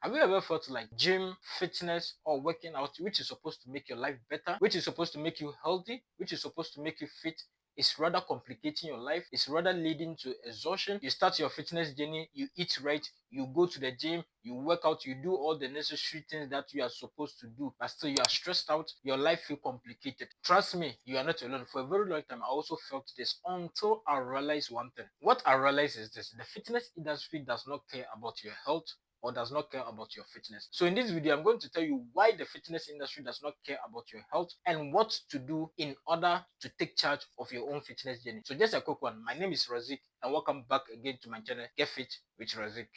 Have you ever felt like gym, fitness, or working out, which is supposed to make your life better, which is supposed to make you healthy, which is supposed to make you fit, is rather complicating your life, it's rather leading to exhaustion? You start your fitness journey, you eat right, you go to the gym, you work out, you do all the necessary things that you are supposed to do, but still you are stressed out, your life feel complicated. Trust me, you are not alone. For a very long time, I also felt this until I realized one thing. What I realized is this: the fitness industry does not care about your health or does not care about your fitness. So in this video, I'm going to tell you why the fitness industry does not care about your health and what to do in order to take charge of your own fitness journey. So just a quick one. My name is Raziik and welcome back again to my channel, Get Fit with Raziik.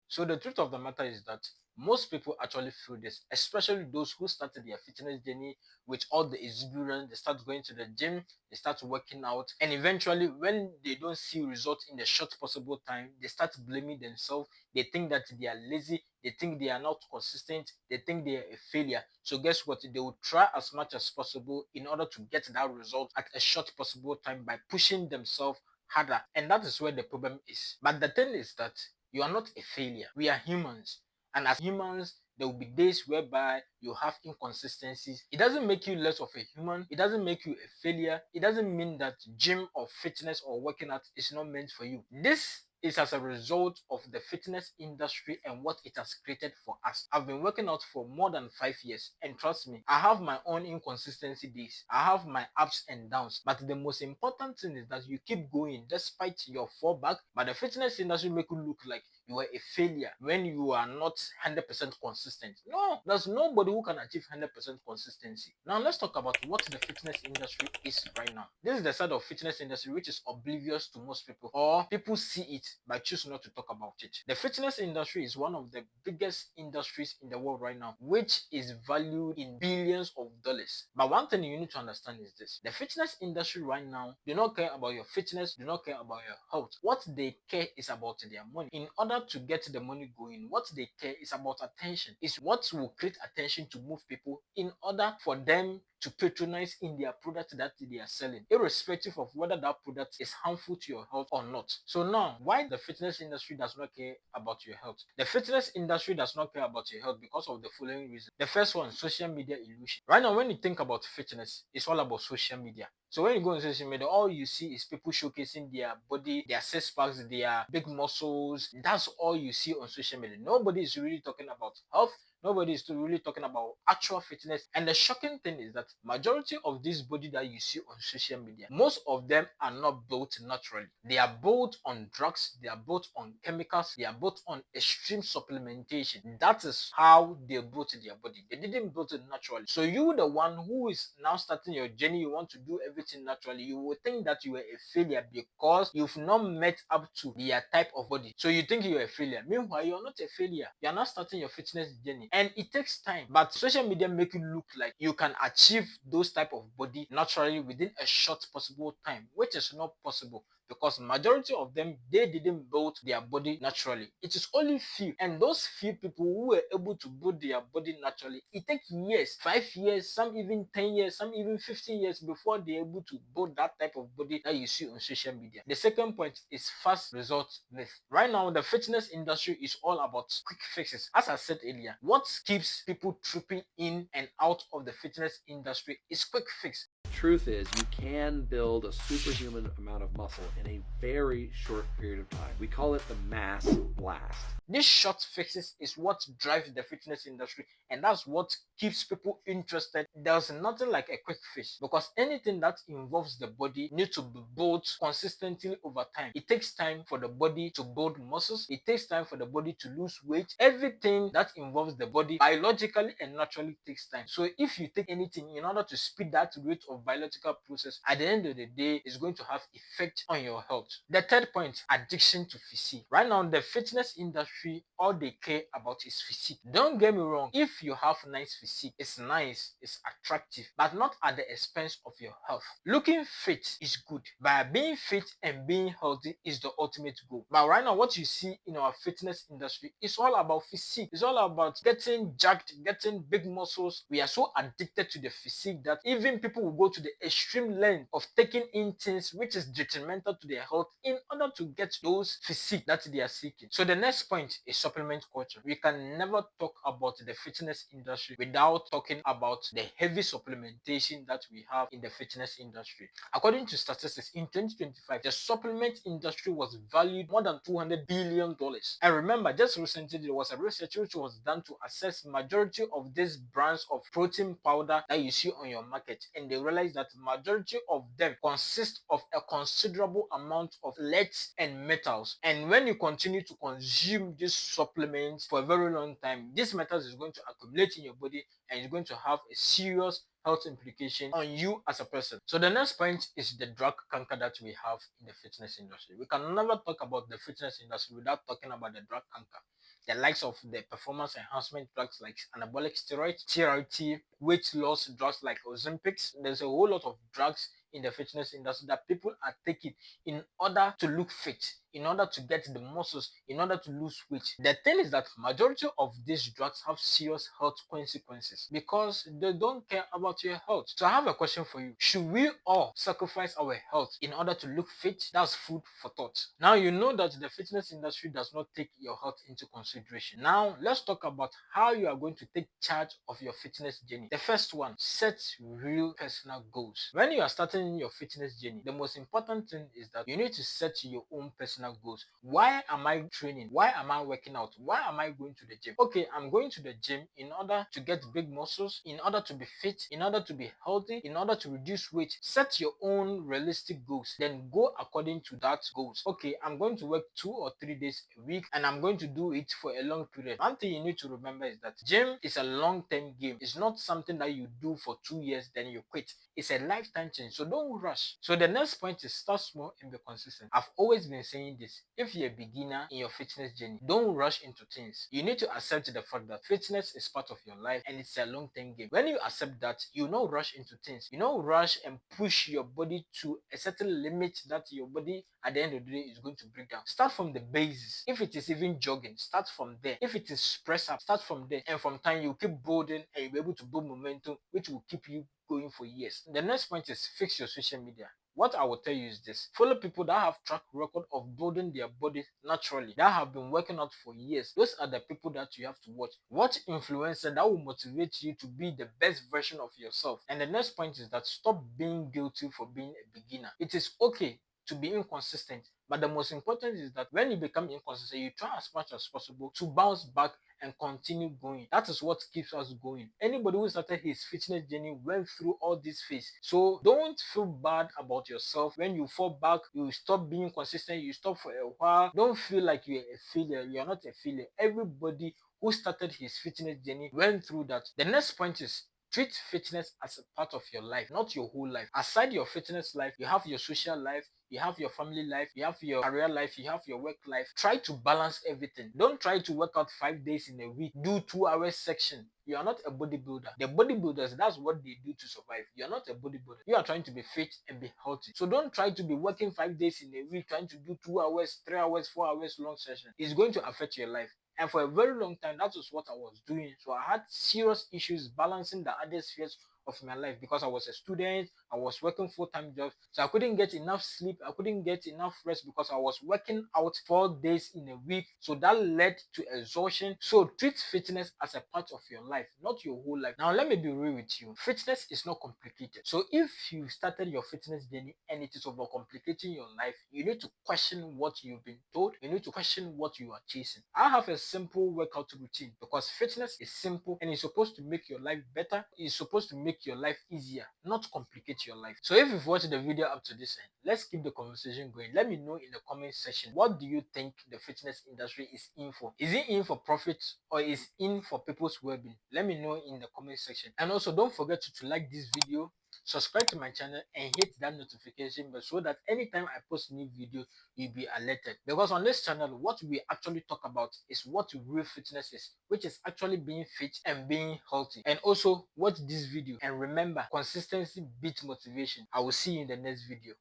So the truth of the matter is that most people actually feel this, especially those who started their fitness journey with all the exuberance. They start going to the gym, they start working out, and eventually, when they don't see results in the short possible time, they start blaming themselves. They think that they are lazy, they think they are not consistent, they think they are a failure. So guess what? They will try as much as possible in order to get that result at a short possible time by pushing themselves harder. And that is where the problem is. But the thing is that you are not a failure. We are humans. And as humans, there will be days whereby you have inconsistencies. It doesn't make you less of a human. It doesn't make you a failure. It doesn't mean that gym or fitness or working out is not meant for you. This is as a result of the fitness industry and what it has created for us. I've been working out for more than 5 years, and trust me, I have my own inconsistency days. I have my ups and downs. But the most important thing is that you keep going despite your fallback. But the fitness industry make you look like you are a failure when you are not 100% consistent. No, there's nobody who can achieve 100% consistency. Now let's talk about what the fitness industry is right now. This is the side of fitness industry which is oblivious to most people, or people see it but choose not to talk about it. The fitness industry is one of the biggest industries in the world right now, which is valued in billions of dollars. But one thing you need to understand is this: the fitness industry right now do not care about your fitness, do not care about your health. What they care is about their money. In order to get the money going, what they care is about attention. It's what will create attention to move people in order for them to patronize in their product that they are selling, irrespective of whether that product is harmful to your health or not. So now, why the fitness industry does not care about your health? The fitness industry does not care about your health because of the following reasons. The first one, social media illusion. Right now, when you think about fitness, it's all about social media. So when you go on social media, all you see is people showcasing their body, their six packs, their big muscles. That's all you see on social media. Nobody is really talking about health. Nobody is really talking about actual fitness. And the shocking thing is that majority of this body that you see on social media, most of them are not built naturally. They are built on drugs, they are built on chemicals, they are built on extreme supplementation. That is how they built their body. They didn't build it naturally. So you, the one who is now starting your journey, you want to do everything naturally, you will think that you are a failure because you've not met up to their type of body. So you think you're a failure. Meanwhile, you're not a failure. You're not starting your fitness journey. And it takes time. But social media make you look like you can achieve those type of body naturally within a short possible time, which is not possible because majority of them, they didn't build their body naturally. It is only few, and those few people who were able to build their body naturally, it takes years, 5 years, some even 10 years, some even 15 years before they're able to build that type of body that you see on social media. The second point is fast result myth. Right now, the fitness industry is all about quick fixes. As I said earlier, what keeps people tripping in and out of the fitness industry is quick fix. Truth is, you can build a superhuman amount of muscle in a very short period of time. We call it the mass blast. These short fixes is what drives the fitness industry, and that's what keeps people interested. There's nothing like a quick fix because anything that involves the body needs to be built consistently over time. It takes time for the body to build muscles, it takes time for the body to lose weight. Everything that involves the body biologically and naturally takes time. So if you take anything in order to speed that rate of biological process, at the end of the day, is going to have effect on your health. The third point, addiction to physique. Right now, the fitness industry, all they care about is physique. Don't get me wrong, if you have nice physique, it's nice, it's attractive, but not at the expense of your health. Looking fit is good, but being fit and being healthy is the ultimate goal. But right now, what you see in our fitness industry is all about physique. It's all about getting jacked, getting big muscles. We are so addicted to the physique that even people will go to the extreme length of taking in things which is detrimental to their health in order to get those physique that they are seeking. So the next point is supplement culture. We can never talk about the fitness industry without talking about the heavy supplementation that we have in the fitness industry. According to statistics, in 2025, the supplement industry was valued more than $200 billion. And remember, just recently there was a research which was done to assess majority of these brands of protein powder that you see on your market, and they realized that majority of them consist of a considerable amount of leads and metals. And when you continue to consume these supplements for a very long time, these metals is going to accumulate in your body and it's going to have a serious health implication on you as a person. So the next point is the drug canker that we have in the fitness industry. We can never talk about the fitness industry without talking about the drug canker. The likes of the performance enhancement drugs like anabolic steroids, TRT, weight loss drugs like Ozempic. There's a whole lot of drugs in the fitness industry that people are taking in order to look fit, in order to get the muscles, in order to lose weight. The thing is that majority of these drugs have serious health consequences because they don't care about your health. So I have a question for you. Should we all sacrifice our health in order to look fit? That's food for thought. Now you know that the fitness industry does not take your health into consideration. Now let's talk about how you are going to take charge of your fitness journey. The first one, set real personal goals. When you are starting your fitness journey, the most important thing is that you need to set your own personal goals. Why am I training? Why am I working out? Why am I going to the gym? Okay, I'm going to the gym in order to get big muscles, in order to be fit, in order to be healthy, in order to reduce weight. Set your own realistic goals, then go according to that goals. Okay, I'm going to work 2 or 3 days a week and I'm going to do it for a long period. One thing you need to remember is that gym is a long-term game. It's not something that you do for 2 years then you quit. It's a lifetime change, so don't rush. So the next point is start small and be consistent. I've always been saying this. If you're a beginner in your fitness journey, don't rush into things. You need to accept the fact that fitness is part of your life and it's a long-term game. When you accept that, you don't rush into things. You don't rush and push your body to a certain limit that your body at the end of the day is going to break down. Start from the basis. If it is even jogging, start from there. If it is press up, start from there. And from time you keep building and you'll be able to build momentum, which will keep you going for years. The next point is fix your social media. What I will tell you is this: follow people that have track record of building their body naturally, that have been working out for years. Those are the people that you have to watch. Watch influencer that will motivate you to be the best version of yourself. And the next point is that stop being guilty for being a beginner. It is okay to be inconsistent, but the most important is that when you become inconsistent, you try as much as possible to bounce back and continue going. That is what keeps us going. Anybody who started his fitness journey went through all this phase. So don't feel bad about yourself when you fall back, you stop being consistent, you stop for a while. Don't feel like you're a failure. You're not a failure. Everybody who started his fitness journey went through that. The next point is treat fitness as a part of your life, not your whole life. Aside your fitness life, you have your social life, you have your family life, you have your career life, you have your work life. Try to balance everything. Don't try to work out 5 days in a week, do 2 hours section. You are not a bodybuilder. The bodybuilders, that's what they do to survive. You are not a bodybuilder. You are trying to be fit and be healthy. So don't try to be working 5 days in a week, trying to do 2 hours, 3 hours, 4 hours long session. It's going to affect your life. And for a very long time, that was what I was doing. So I had serious issues balancing the other spheres of my life because I was a student, I was working full-time jobs. So I couldn't get enough sleep, I couldn't get enough rest because I was working out 4 days in a week. So that led to exhaustion. So treat fitness as a part of your life, not your whole life. Now let me be real with you. Fitness is not complicated. So if you started your fitness journey and it is overcomplicating your life, you need to question what you've been told. You need to question what you are chasing. I have a simple workout routine because fitness is simple and it's supposed to make your life better. It's supposed to make your life easier, not complicate your life. So if you've watched the video up to this end, let's keep the conversation going. Let me know in the comment section, what do you think the fitness industry is in for? Is it in for profit or is in for people's well-being? Let me know in the comment section. And also don't forget to like this video, Subscribe to my channel and hit that notification bell so that anytime I post new video, you'll be alerted. Because on this channel, what we actually talk about is what real fitness is, which is actually being fit and being healthy. And also watch this video and remember, consistency beats motivation. I will see you in the next video.